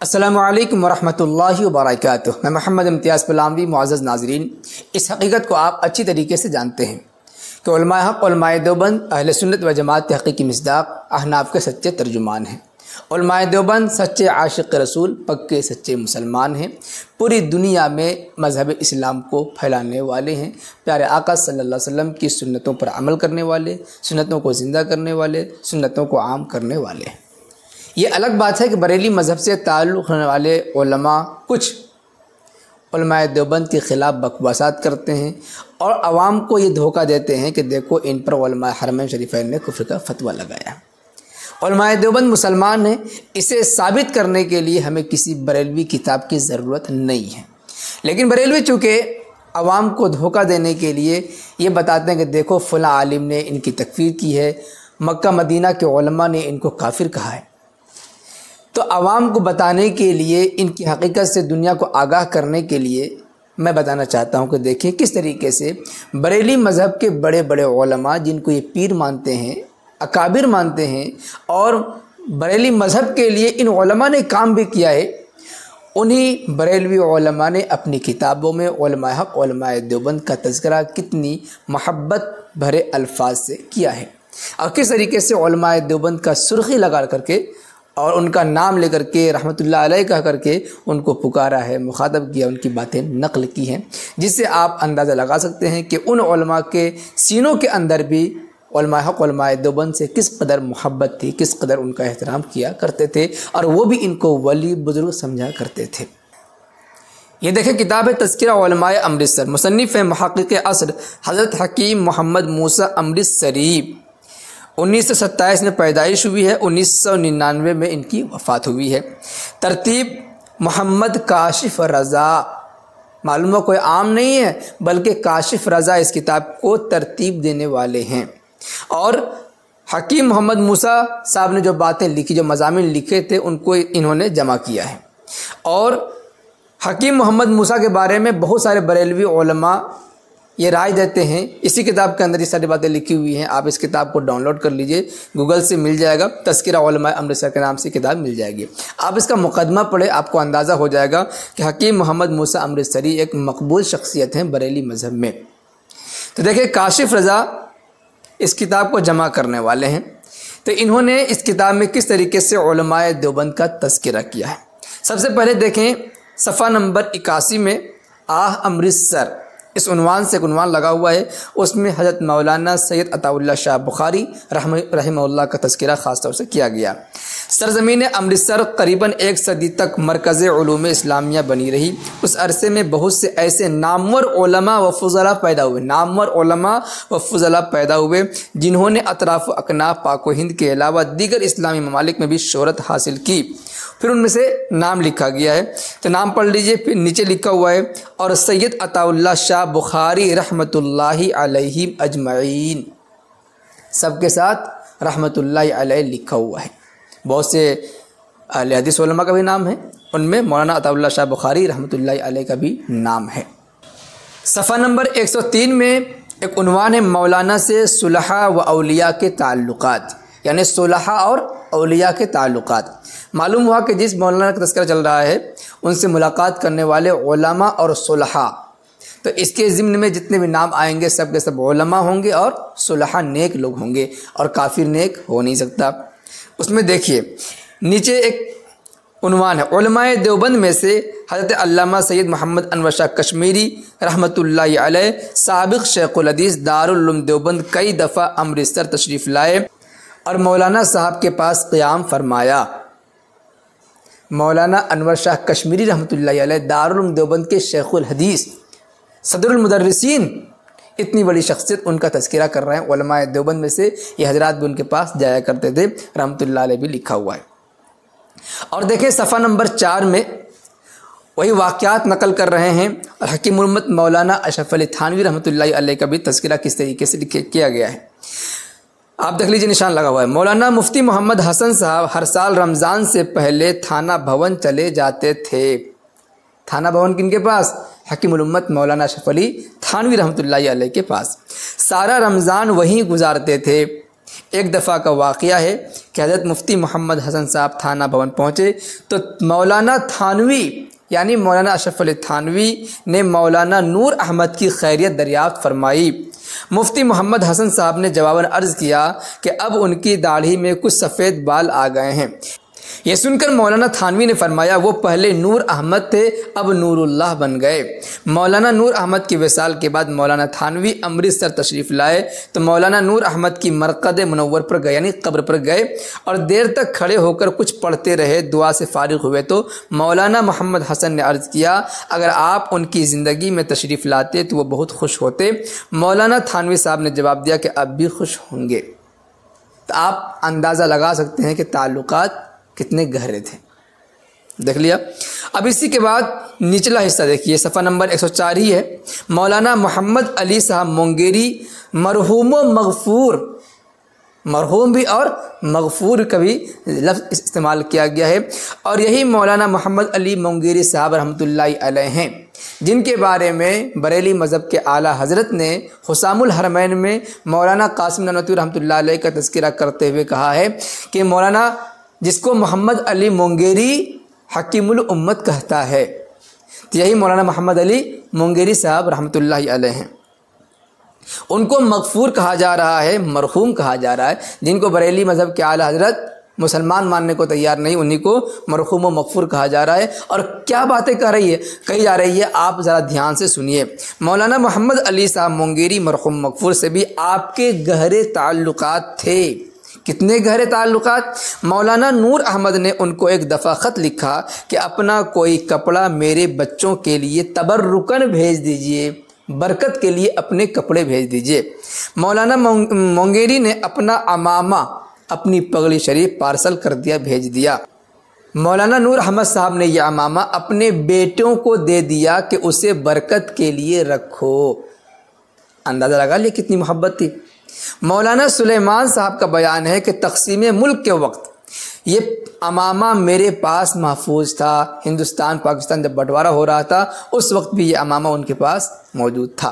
अस्सलामु अलैकुम वरहमतुल्लाहि वबरकातुह। मैं मोहम्मद इम्तियाज़ पलामवी। मुअज़्ज़ज़ नाज़रीन, इस हकीकत को आप अच्छी तरीके से जानते हैं कि उलमाए हक़, उलमाए देवबंद अहले सुन्नत व जमात के हक़ीक़ी मिस्दाक़, अहनाफ़ के सच्चे तर्जुमान हैं। उलमाए देवबंद सच्चे आशिक़ रसूल, पक्के सच्चे मुसलमान हैं। पूरी दुनिया में मज़हब इस्लाम को फैलाने वाले हैं। प्यारे आका सल्लल्लाहु अलैहि वसल्लम की सुन्नतों पर अमल करने वाले, सुन्नतों को ज़िंदा करने वाले, सुन्नतों को आम करने वाले हैं। ये अलग बात है कि बरेली मज़हब से ताल्लुक़ रखने वाले उलमा कुछ उलमाए देवबंद के ख़िलाफ़ बकवासात करते हैं और आवाम को ये धोखा देते हैं कि देखो इन पर उलमाए हरमैन शरीफैन ने कुफ्र का फतवा लगाया। उलमाए देवबंद मुसलमान हैं, इसे साबित करने के लिए हमें किसी बरेलवी किताब की ज़रूरत नहीं है। लेकिन बरेलवी चूँकि आवाम को धोखा देने के लिए ये बताते हैं कि देखो फ़लाँ आलिम ने इनकी तकफ़ीर की है, मक्का मदीना के उलमा ने इनको काफिर कहा है। तो आवाम को बताने के लिए, इनकी हकीकत से दुनिया को आगाह करने के लिए मैं बताना चाहता हूँ कि देखिए किस तरीके से बरेली मज़हब के बड़े बड़े उलमा, जिनको ये पीर मानते हैं, अकाबिर मानते हैं, और बरेली मज़हब के लिए इन उलमा ने काम भी किया है, उन्हीं बरेलवी उलमा ने अपनी किताबों में उलमाए हक़, उलमाए देवबंद का तज़किरा कितनी मोहब्बत भरे अल्फाज से किया है और किस तरीके से उलमाए देवबंद का सुर्खी लगा करके और उनका नाम लेकर के रहमतुल्लाह अलैह कह करके उनको पुकारा है, मुखातब किया, उनकी बातें नक़ल की हैं, जिससे आप अंदाज़ा लगा सकते हैं कि उन उलमा के सीनों के अंदर भी उलमाए हक़, उलमाए देवबंद से किस कदर मोहब्बत थी, किस कदर उनका एहतराम किया करते थे और वो भी इनको वली बुज़ुर्ग समझा करते थे। ये देखें, किताब है तज़किरा उलमाए अमृतसर, मुसन्निफ़ मुहक़्क़िक़ असर हज़रत हकीम मोहम्मद मूसा अमृतसरी। 1927 में पैदाइश हुई है, 1999 में इनकी वफ़ात हुई है। तरतीब मोहम्मद काशिफ़ रज़ा, मालूम है कोई आम नहीं है, बल्कि काशिफ़ रज़ा इस किताब को तरतीब देने वाले हैं। और हकीम मोहम्मद मूसा साहब ने जो बातें लिखी, जो मज़ामीन लिखे थे, उनको इन्होंने जमा किया है। और हकीम मोहम्मद मूसा के बारे में बहुत सारे बरेलवी उलमा ये राय देते हैं। इसी किताब के अंदर ये सारी बातें लिखी हुई हैं। आप इस किताब को डाउनलोड कर लीजिए, गूगल से मिल जाएगा, तज़किरा उलमाए अमृतसर के नाम से किताब मिल जाएगी। आप इसका मुकदमा पढ़े, आपको अंदाज़ा हो जाएगा कि हकीम मोहम्मद मूसा अमृतसरी एक मकबूल शख्सियत हैं बरेली मज़हब में। तो देखिए, काशिफ़ रज़ा इस किताब को जमा करने वाले हैं। तो इन्होंने इस किताब में किस तरीके से उलमाए देवबंद का तज़किरा किया है। सबसे पहले देखें, सफ़ा नंबर 81 में आह अमृतसर इस उन्वान से एक उन्वान लगा हुआ है, उसमें हज़रत मौलाना सैयद अताउल्लाह शाह बुखारी रहमहुल्लाह का तज़किरा ख़ास तौर से किया गया। सरज़मीन अमृतसर करीबन 1 सदी तक मरकज़ उलूम इस्लामिया बनी रही। उस अरसे में बहुत से ऐसे नामवर उलमा व फ़ुज़ला पैदा हुए, नामवर उलमा व फ़ुज़ला पैदा हुए, जिन्होंने अतराफ़ अकनाफ़ पाक व हिंद के अलावा दीगर इस्लामी ममालिक में भी शोहरत हासिल की। फिर उनमें से नाम लिखा गया है, तो नाम पढ़ लीजिए। फिर नीचे लिखा हुआ है, और सैयद अताउल्लाह शाह बुखारी रहमतुल्लाहि अलैहि अजमईन, सबके साथ रहमतुल्लाहि अलैहि लिखा हुआ है। बहुत से अहले हदीस उलमा का भी नाम है, उनमें मौलाना अताउल्लाह शाह बुखारी रहमतुल्लाहि अलैहि का भी नाम है। सफ़ा नंबर 103 में एक उन्वान है, मौलाना से सुलहा व औलिया के ताल्लुकात, यानी सुलहा और औलिया के ताल्लुकात। मालूम हुआ कि जिस मौलाना का तज़किरा चल रहा है, उनसे मुलाकात करने वाले उलमा और सुलहा, तो इसके ज़िम्न में जितने भी नाम आएंगे सब के सब उलमा होंगे और सुलहा नेक लोग होंगे, और काफिर नेक हो नहीं सकता। उसमें देखिए नीचे एक उन्वान है, उलमाए देवबंद में से हज़रत अल्लामा सैयद मोहम्मद अनवर शाह कश्मीरी रहमतुल्लाहि अलैह साबिक़ शेखुल हदीस दारुल उलूम देवबंद कई दफ़ा अमृतसर तशरीफ़ लाए और मौलाना साहब के पास क़याम फरमाया। मौलाना अनवर शाह कश्मीरी रहमतुल्लाहि अलैह दारुल उलूम देवबंद के शेखुल हदीस, सदरुल मुदर्रिसीन, इतनी बड़ी शख्सियत, उनका तज़किरा कर रहे हैं। उलमाए देवबंद में से ये हजरात भी उनके पास जाया करते थे, रहमतुल्लाह अलैह भी लिखा हुआ है। और देखें, सफ़ा नंबर 4 में वही वाक़यात नकल कर रहे हैं और हकीम उम्मत मौलाना अशरफ अली थानवी रहमतुल्लाहि अलैह का भी तज़किरा किस तरीके से किया गया है, आप देख लीजिए, निशान लगा हुआ है। मौलाना मुफ्ती मोहम्मद हसन साहब हर साल रमज़ान से पहले थाना भवन चले जाते थे। थाना भवन किनके पास? हकीमुल उम्मत मौलाना अशरफ अली थानवी रहमतुल्लाहि अलैह के पास। सारा रमज़ान वहीं गुजारते थे। एक दफ़ा का वाक़या है कि हज़रत मुफ्ती मोहम्मद हसन साहब थाना भवन पहुँचे तो मौलाना थानवी यानी मौलाना अशरफ अली थानवी ने मौलाना नूर अहमद की खैरियत दरियाफ़्त फरमाई। मुफ्ती मोहम्मद हसन साहब ने जवाबन अर्ज़ किया कि अब उनकी दाढ़ी में कुछ सफ़ेद बाल आ गए हैं। ये सुनकर मौलाना थानवी ने फरमाया, वो पहले नूर अहमद थे, अब नूरुल्लाह बन गए। मौलाना नूर अहमद की विसाल के बाद मौलाना थानवी अमृतसर तशरीफ़ लाए तो मौलाना नूर अहमद की मरकद मुनव्वर पर गए यानी कब्र पर गए और देर तक खड़े होकर कुछ पढ़ते रहे। दुआ से फारिग हुए तो मौलाना मोहम्मद हसन ने अर्ज़ किया, अगर आप उनकी ज़िंदगी में तशरीफ़ लाते तो वो बहुत खुश होते। मौलाना थानवी साहब ने जवाब दिया कि अब भी खुश होंगे। तो आप अंदाज़ा लगा सकते हैं कि ताल्लुकात कितने गहरे थे। देख लिया। अब इसी के बाद निचला हिस्सा देखिए, सफ़ा नंबर 104 ही है। मौलाना मोहम्मद अली साहब मोंगेरी मरहूम मगफूर, मरहूम भी और मगफूर का भी लफ्ज़ इस्तेमाल किया गया है। और यही मौलाना मोहम्मद अली मोंगेरी साहब रहमतुल्लाहि अलैह हैं जिनके बारे में बरेली मज़हब के आला हज़रत ने हुसामुल हरमैन में मौलाना कासिम ननवतवी रहमतुल्लाहि अलैह का तज़किरा करते हुए कहा है कि मौलाना जिसको मोहम्मद अली मोंगेरी हकीमुल उम्मत कहता है, तो यही मौलाना मोहम्मद अली मोंगेरी साहब रहमतुल्लाहि अलैह हैं। उनको मगफूर कहा जा रहा है, मरहूम कहा जा रहा है। जिनको बरेली मज़हब के आला हज़रत मुसलमान मानने को तैयार नहीं, उन्हीं को मरहूम व मगफूर कहा जा रहा है। और क्या बातें कही जा रही है, आप ज़रा ध्यान से सुनिए। मौलाना मोहम्मद अली साहब मोंगेरी मरहूम मगफूर से भी आपके गहरे ताल्लुकात थे। कितने गहरे ताल्लुकात। मौलाना नूर अहमद ने उनको एक दफ़ा ख़त लिखा कि अपना कोई कपड़ा मेरे बच्चों के लिए तबर्रुकन भेज दीजिए, बरकत के लिए अपने कपड़े भेज दीजिए। मौलाना मोंगेरी ने अपना अमामा, अपनी पगड़ी शरीफ पार्सल कर दिया, भेज दिया। मौलाना नूर अहमद साहब ने यह अमामा अपने बेटों को दे दिया कि उसे बरकत के लिए रखो। अंदाज़ा लगा लिए कितनी मोहब्बत थी। मौलाना सुलेमान साहब का बयान है कि तक़सीम मुल्क के वक्त ये अमामा मेरे पास महफूज था। हिंदुस्तान पाकिस्तान जब बंटवारा हो रहा था उस वक्त भी ये अमामा उनके पास मौजूद था।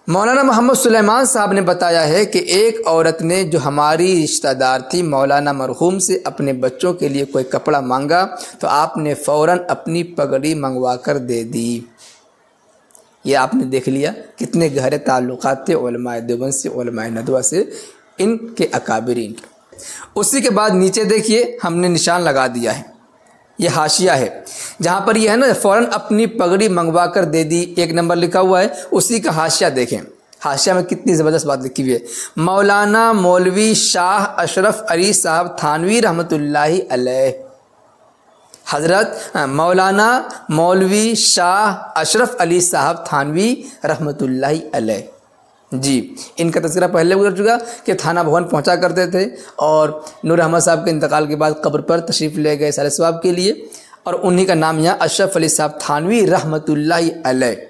मौलाना मोहम्मद सुलेमान साहब ने बताया है कि एक औरत ने जो हमारी रिश्तेदार थी मौलाना मरहूम से अपने बच्चों के लिए कोई कपड़ा मांगा तो आपने फ़ौरन अपनी पगड़ी मंगवा कर दे दी। ये आपने देख लिया कितने गहरे ताल्लुकात थे उलमाए देवबंद से, उलमाए नदवा से, इनके अकाबिरीन। उसी के बाद नीचे देखिए हमने निशान लगा दिया है, ये हाशिया है जहाँ पर यह है ना फ़ौरन अपनी पगड़ी मंगवा कर दे दी, 1 नंबर लिखा हुआ है। उसी का हाशिया देखें, हाशिया में कितनी ज़बरदस्त बात लिखी हुई है। मौलाना मौलवी शाह अशरफ अली साहब थानवी रहमतुल्लाहि अलैह, हज़रत मौलाना मौलवी शाह अशरफ अली साहब थानवी रहमतुल्लाहि अलैह जी। इनका तज़किरा पहले गुजर चुका कि थाना भवन पहुंचा करते थे और नूर अहमद साहब के इंतकाल के बाद कब्र पर तशरीफ़ ले गए सारे सवाब के लिए, और उन्हीं का नाम यहाँ अशरफ अली साहब थानवी रहमतुल्लाहि अलैह।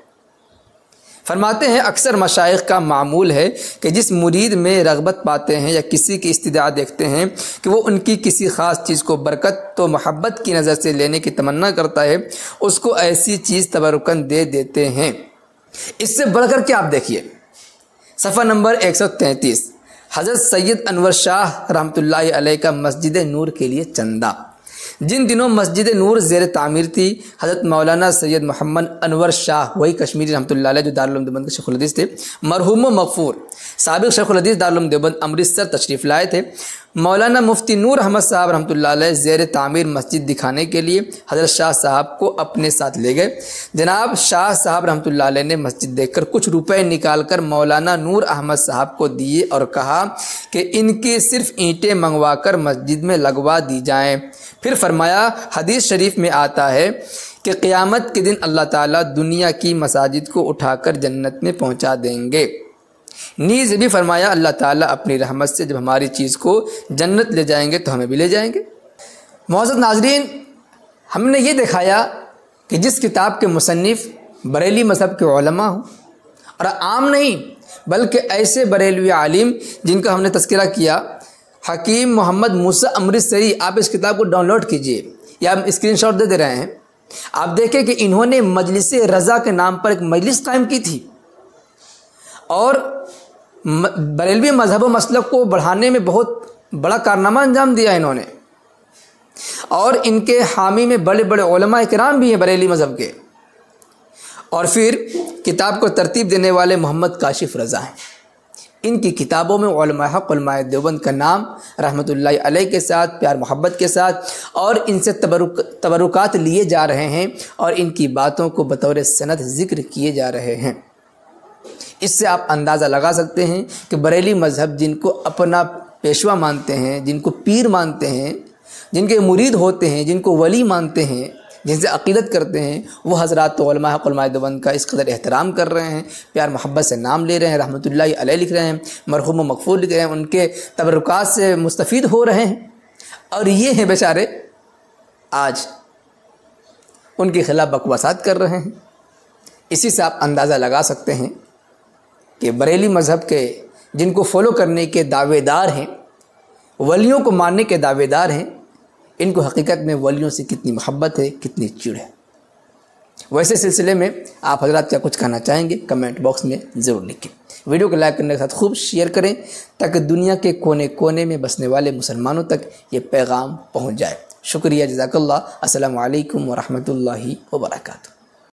फरमाते हैं अक्सर मशाइख का मामूल है कि जिस मुरीद में रग़बत पाते हैं या किसी की इस्तिदा देखते हैं कि वो उनकी किसी ख़ास चीज़ को बरकत तो मोहब्बत की नज़र से लेने की तमन्ना करता है, उसको ऐसी चीज़ तबरुकन दे देते हैं। इससे बढ़कर के आप देखिए सफ़ा नंबर 133, हज़रत सैयद अनवर शाह रहमतुल्लाहि अलैह का मस्जिद नूर के लिए चंदा। जिन दिनों मस्जिद नूर ज़ेर तामीर थी, हज़रत मौलाना सैयद मोहम्मद अनवर शाह वही कश्मीरी रहमतुल्लाह अलैह जो दारुल उलूम देवबंद के शेखुल हदीस थे, मरहूम मगफूर साबिक़ शेखुल हदीस दारुल उलूम देवबंद अमृतसर तशरीफ़ लाए थे। मौलाना मुफ्ती नूर अहमद साहब रहमतुल्लाह अलैह ज़ेर तामीर मस्जिद दिखाने के लिए हज़रत शाह साहब को अपने साथ ले गए। जनाब शाह साहब रहमतुल्लाह अलैह ने मस्जिद देखकर कुछ रुपए निकाल कर मौलाना नूर अहमद साहब को दिए और कहा कि इनकी सिर्फ़ ईंटें मंगवा कर मस्जिद में लगवा दी जाएँ। फिर फरमाया हदीस शरीफ में आता है कि क़यामत के दिन अल्लाह ताला दुनिया की मसाजिद को उठाकर जन्नत में पहुंचा देंगे। नीज़ भी फरमाया अल्लाह ताला अपनी रहमत से जब हमारी चीज़ को जन्नत ले जाएंगे तो हमें भी ले जाएंगे। मोअज़्ज़ज़ नाज़रीन, हमने ये दिखाया कि जिस किताब के मुसन्निफ़ बरेली मज़हब के उलमा हों और आम नहीं बल्कि ऐसे बरेलवी आलिम जिनका हमने तज़किरा किया, हकीम मोहम्मद मूसा अमृतसरी, आप इस किताब को डाउनलोड कीजिए या हम स्क्रीनशॉट दे रहे हैं। आप देखें कि इन्होंने मजलिस रज़ा के नाम पर एक मजलिस कायम की थी और बरेलवी मज़हब व मसलक को बढ़ाने में बहुत बड़ा कारनामा अंजाम दिया इन्होंने, और इनके हामी में बड़े बड़े उलमा इकराम भी हैं बरेली मज़हब के। और फिर किताब को तरतीब देने वाले मोहम्मद काशिफ रज़ा हैं। इनकी किताबों में उलमा हक़ उलमा देवबंद का नाम रहमतुल्लाहि अलैह के साथ, प्यार मोहब्बत के साथ, और इनसे तबरुकात लिए जा रहे हैं और इनकी बातों को बतौर सनद ज़िक्र किए जा रहे हैं। इससे आप अंदाज़ा लगा सकते हैं कि बरेली मज़हब जिनको अपना पेशवा मानते हैं, जिनको पीर मानते हैं, जिनके मुरीद होते हैं, जिनको वली मानते हैं, जिनसे अक़ीदत करते हैं, वो हज़रात तो उलमा हक़ उलमा देवबंद का इस कदर एहतराम कर रहे हैं, प्यार मोहब्बत से नाम ले रहे हैं, रहमतुल्लाहि अलैह लिख रहे हैं, मरहूम मग़फ़ूर लिख रहे हैं, उनके तबरुकात से मुस्तफ़ीद हो रहे हैं। और ये हैं बेचारे आज उनके ख़िलाफ़ बकवासात कर रहे हैं। इसी से आप अंदाज़ा लगा सकते हैं कि बरेली मज़हब के जिनको फॉलो करने के दावेदार हैं, वलियों को मानने के दावेदार हैं, इनको हकीकत में वलियों से कितनी मोहब्बत है, कितनी चिढ़ है। वैसे सिलसिले में आप हजरात क्या कुछ कहना चाहेंगे कमेंट बॉक्स में ज़रूर लिखें। वीडियो को लाइक करने के साथ खूब शेयर करें ताकि दुनिया के कोने कोने में बसने वाले मुसलमानों तक ये पैगाम पहुँच जाए। शुक्रिया, जज़ाकल्लाह। अस्सलामु अलैकुम व रहमतुल्लाहि व बरकातुहू।